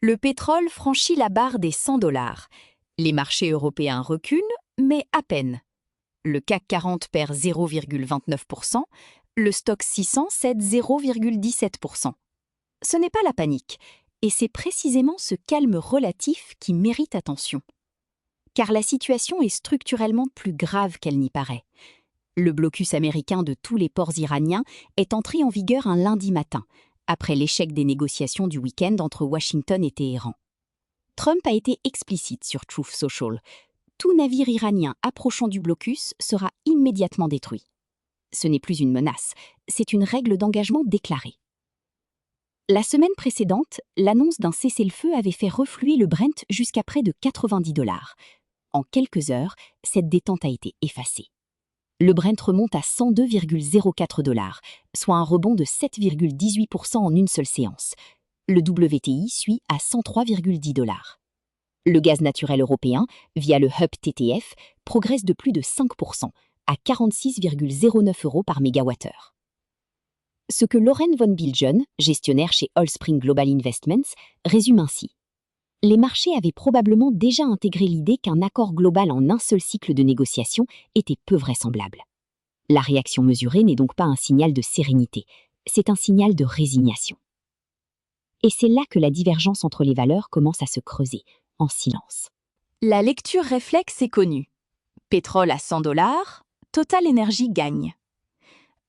Le pétrole franchit la barre des 100 $. Les marchés européens reculent, mais à peine. Le CAC 40 perd 0,29%, le stock 600 cède 0,17%. Ce n'est pas la panique, et c'est précisément ce calme relatif qui mérite attention. Car la situation est structurellement plus grave qu'elle n'y paraît. Le blocus américain de tous les ports iraniens est entré en vigueur un lundi matin, après l'échec des négociations du week-end entre Washington et Téhéran. Trump a été explicite sur Truth Social. Tout navire iranien approchant du blocus sera immédiatement détruit. Ce n'est plus une menace, c'est une règle d'engagement déclarée. La semaine précédente, l'annonce d'un cessez-le-feu avait fait refluer le Brent jusqu'à près de 90 $. En quelques heures, cette détente a été effacée. Le Brent remonte à 102,04 $, soit un rebond de 7,18% en une seule séance. Le WTI suit à 103,10 $. Le gaz naturel européen, via le hub TTF, progresse de plus de 5%, à 46,09 € par mégawattheure. Ce que Lauren von Bilgen, gestionnaire chez Allspring Global Investments, résume ainsi. Les marchés avaient probablement déjà intégré l'idée qu'un accord global en un seul cycle de négociation était peu vraisemblable. La réaction mesurée n'est donc pas un signal de sérénité, c'est un signal de résignation. Et c'est là que la divergence entre les valeurs commence à se creuser, en silence. La lecture réflexe est connue. Pétrole à 100 $, Total Energy gagne.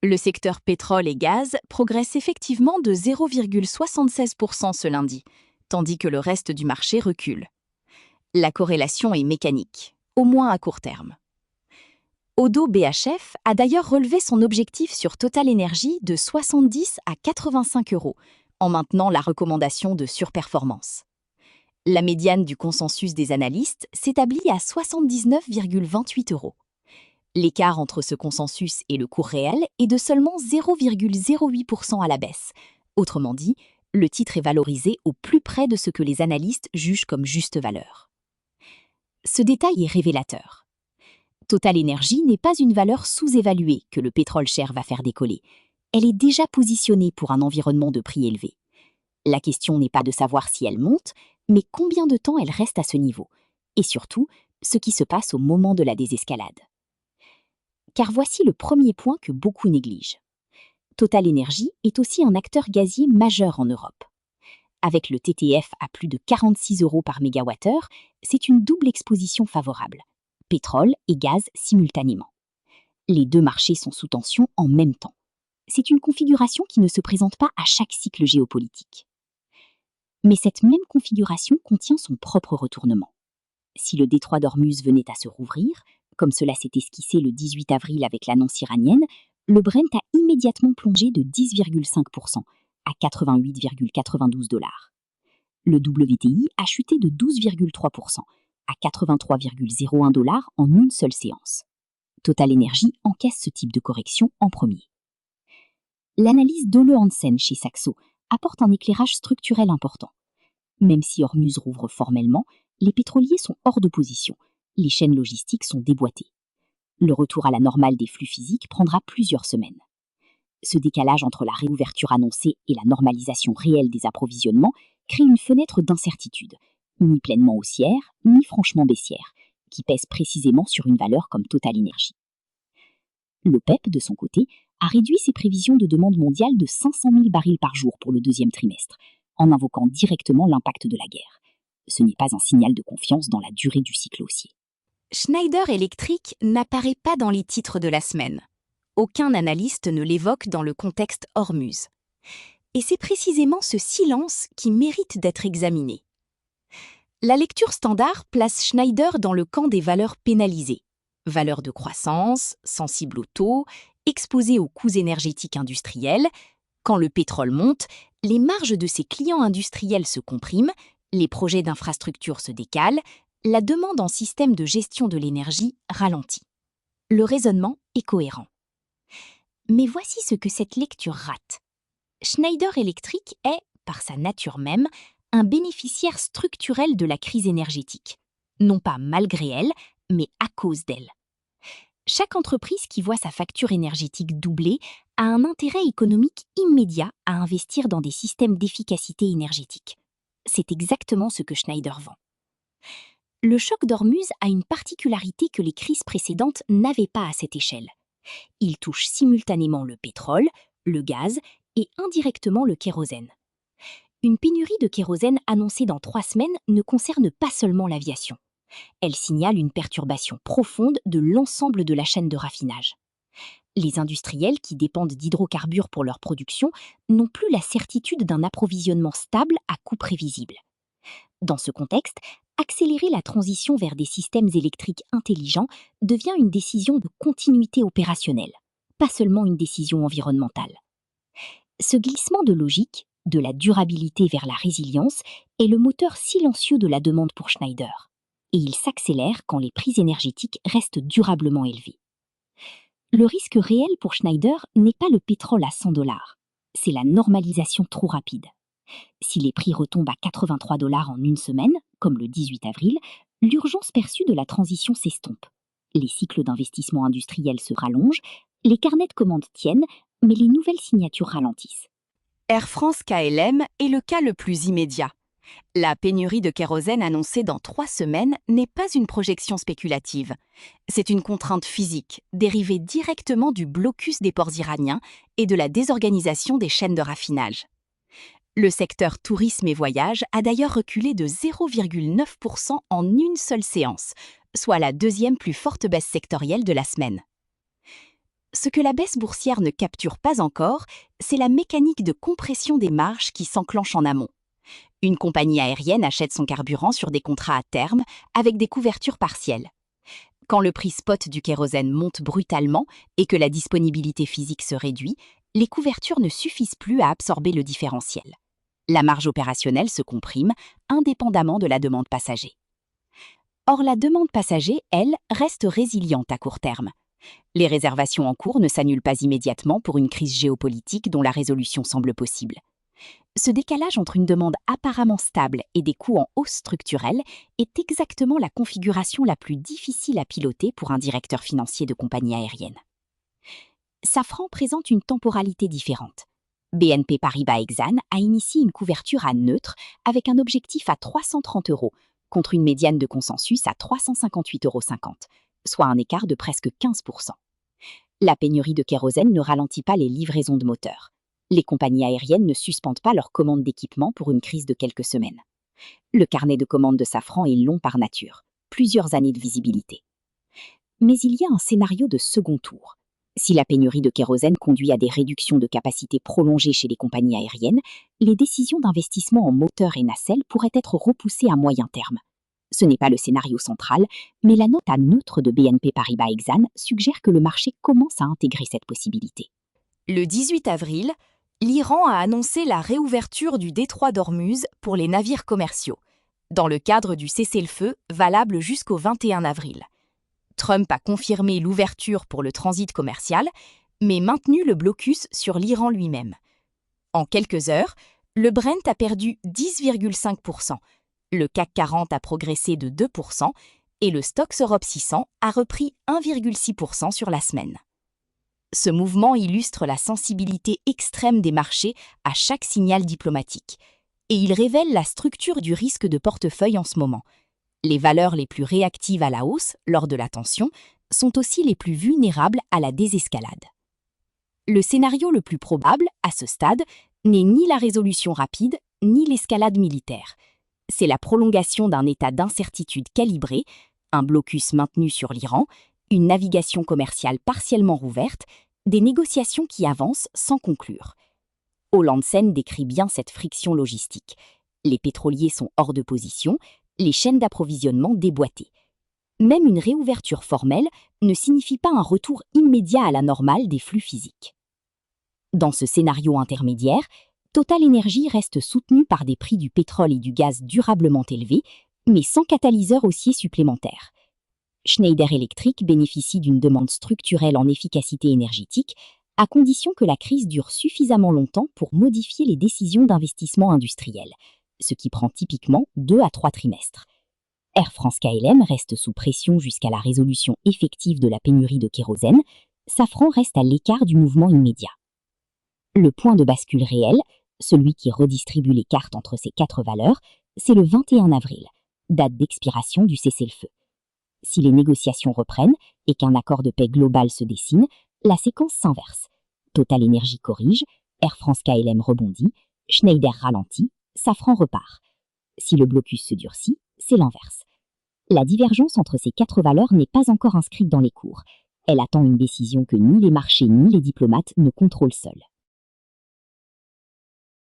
Le secteur pétrole et gaz progresse effectivement de 0,76% ce lundi, tandis que le reste du marché recule. La corrélation est mécanique, au moins à court terme. Oddo BHF a d'ailleurs relevé son objectif sur Total Energy de 70 à 85 €, en maintenant la recommandation de surperformance. La médiane du consensus des analystes s'établit à 79,28 €. L'écart entre ce consensus et le cours réel est de seulement 0,08% à la baisse. Autrement dit, le titre est valorisé au plus près de ce que les analystes jugent comme juste valeur. Ce détail est révélateur. Total Energy n'est pas une valeur sous-évaluée que le pétrole cher va faire décoller. Elle est déjà positionnée pour un environnement de prix élevé. La question n'est pas de savoir si elle monte, mais combien de temps elle reste à ce niveau. Et surtout, ce qui se passe au moment de la désescalade. Car voici le premier point que beaucoup négligent. Total Energy est aussi un acteur gazier majeur en Europe. Avec le TTF à plus de 46 € par mégawattheure, c'est une double exposition favorable. Pétrole et gaz simultanément. Les deux marchés sont sous tension en même temps. C'est une configuration qui ne se présente pas à chaque cycle géopolitique. Mais cette même configuration contient son propre retournement. Si le détroit d'Ormuz venait à se rouvrir, comme cela s'est esquissé le 18 avril avec l'annonce iranienne, le Brent a immédiatement plongé de 10,5% à 88,92 $. Le WTI a chuté de 12,3% à 83,01 $ en une seule séance. Total Energy encaisse ce type de correction en premier. L'analyse d'Ole Hansen chez Saxo apporte un éclairage structurel important. Même si Ormuz rouvre formellement, les pétroliers sont hors de position. Les chaînes logistiques sont déboîtées. Le retour à la normale des flux physiques prendra plusieurs semaines. Ce décalage entre la réouverture annoncée et la normalisation réelle des approvisionnements crée une fenêtre d'incertitude, ni pleinement haussière, ni franchement baissière, qui pèse précisément sur une valeur comme Total Energy. Le PEP, de son côté, a réduit ses prévisions de demande mondiale de 500 000 barils par jour pour le deuxième trimestre, en invoquant directement l'impact de la guerre. Ce n'est pas un signal de confiance dans la durée du cycle haussier. Schneider Electric n'apparaît pas dans les titres de la semaine. Aucun analyste ne l'évoque dans le contexte Ormuz. Et c'est précisément ce silence qui mérite d'être examiné. La lecture standard place Schneider dans le camp des valeurs pénalisées. Valeurs de croissance, sensibles aux taux, exposées aux coûts énergétiques industriels. Quand le pétrole monte, les marges de ses clients industriels se compriment, les projets d'infrastructure se décalent, la demande en système de gestion de l'énergie ralentit. Le raisonnement est cohérent. Mais voici ce que cette lecture rate. Schneider Electric est, par sa nature même, un bénéficiaire structurel de la crise énergétique. Non pas malgré elle, mais à cause d'elle. Chaque entreprise qui voit sa facture énergétique doubler a un intérêt économique immédiat à investir dans des systèmes d'efficacité énergétique. c'est exactement ce que Schneider vend. Le choc d'Ormuz a une particularité que les crises précédentes n'avaient pas à cette échelle. Il touche simultanément le pétrole, le gaz et indirectement le kérosène. Une pénurie de kérosène annoncée dans 3 semaines ne concerne pas seulement l'aviation. Elle signale une perturbation profonde de l'ensemble de la chaîne de raffinage. Les industriels qui dépendent d'hydrocarbures pour leur production n'ont plus la certitude d'un approvisionnement stable à coût prévisible. Dans ce contexte, accélérer la transition vers des systèmes électriques intelligents devient une décision de continuité opérationnelle, pas seulement une décision environnementale. Ce glissement de logique, de la durabilité vers la résilience, est le moteur silencieux de la demande pour Schneider. Et il s'accélère quand les prix énergétiques restent durablement élevés. Le risque réel pour Schneider n'est pas le pétrole à 100 $, c'est la normalisation trop rapide. Si les prix retombent à 83 $ en une semaine, comme le 18 avril, l'urgence perçue de la transition s'estompe. Les cycles d'investissement industriel se rallongent, les carnets de commandes tiennent, mais les nouvelles signatures ralentissent. Air France KLM est le cas le plus immédiat. La pénurie de kérosène annoncée dans 3 semaines n'est pas une projection spéculative. C'est une contrainte physique, dérivée directement du blocus des ports iraniens et de la désorganisation des chaînes de raffinage. Le secteur tourisme et voyage a d'ailleurs reculé de 0,9% en une seule séance, soit la deuxième plus forte baisse sectorielle de la semaine. Ce que la baisse boursière ne capture pas encore, c'est la mécanique de compression des marges qui s'enclenche en amont. Une compagnie aérienne achète son carburant sur des contrats à terme avec des couvertures partielles. Quand le prix spot du kérosène monte brutalement et que la disponibilité physique se réduit, les couvertures ne suffisent plus à absorber le différentiel. La marge opérationnelle se comprime indépendamment de la demande passager. Or, la demande passager, elle, reste résiliente à court terme. Les réservations en cours ne s'annulent pas immédiatement pour une crise géopolitique dont la résolution semble possible. Ce décalage entre une demande apparemment stable et des coûts en hausse structurelle est exactement la configuration la plus difficile à piloter pour un directeur financier de compagnie aérienne. Safran présente une temporalité différente. BNP Paribas Exane a initié une couverture à neutre avec un objectif à 330 €, contre une médiane de consensus à 358,50 €, soit un écart de presque 15%. La pénurie de kérosène ne ralentit pas les livraisons de moteurs. Les compagnies aériennes ne suspendent pas leurs commandes d'équipement pour une crise de quelques semaines. Le carnet de commandes de Safran est long par nature, plusieurs années de visibilité. Mais il y a un scénario de second tour. Si la pénurie de kérosène conduit à des réductions de capacité prolongées chez les compagnies aériennes, les décisions d'investissement en moteurs et nacelles pourraient être repoussées à moyen terme. Ce n'est pas le scénario central, mais la note à neutre de BNP Paribas Exane suggère que le marché commence à intégrer cette possibilité. Le 18 avril, l'Iran a annoncé la réouverture du détroit d'Ormuz pour les navires commerciaux, dans le cadre du cessez-le-feu valable jusqu'au 21 avril. Trump a confirmé l'ouverture pour le transit commercial, mais maintenu le blocus sur l'Iran lui-même. En quelques heures, le Brent a perdu 10,5%, le CAC 40 a progressé de 2% et le Stoxx Europe 600 a repris 1,6% sur la semaine. Ce mouvement illustre la sensibilité extrême des marchés à chaque signal diplomatique, et il révèle la structure du risque de portefeuille en ce moment. Les valeurs les plus réactives à la hausse lors de la tension sont aussi les plus vulnérables à la désescalade. Le scénario le plus probable, à ce stade, n'est ni la résolution rapide, ni l'escalade militaire. C'est la prolongation d'un état d'incertitude calibré, un blocus maintenu sur l'Iran, une navigation commerciale partiellement rouverte, des négociations qui avancent sans conclure. Hollandsen décrit bien cette friction logistique. Les pétroliers sont hors de position, les chaînes d'approvisionnement déboîtées. Même une réouverture formelle ne signifie pas un retour immédiat à la normale des flux physiques. Dans ce scénario intermédiaire, Total Energy reste soutenu par des prix du pétrole et du gaz durablement élevés, mais sans catalyseur haussier supplémentaire. Schneider Electric bénéficie d'une demande structurelle en efficacité énergétique, à condition que la crise dure suffisamment longtemps pour modifier les décisions d'investissement industriel, ce qui prend typiquement 2 à 3 trimestres. Air France KLM reste sous pression jusqu'à la résolution effective de la pénurie de kérosène, Safran reste à l'écart du mouvement immédiat. Le point de bascule réel Celui qui redistribue les cartes entre ces 4 valeurs, c'est le 21 avril, date d'expiration du cessez-le-feu. Si les négociations reprennent et qu'un accord de paix global se dessine, la séquence s'inverse. Total Énergie corrige, Air France KLM rebondit, Schneider ralentit, Safran repart. Si le blocus se durcit, c'est l'inverse. La divergence entre ces 4 valeurs n'est pas encore inscrite dans les cours. Elle attend une décision que ni les marchés ni les diplomates ne contrôlent seuls.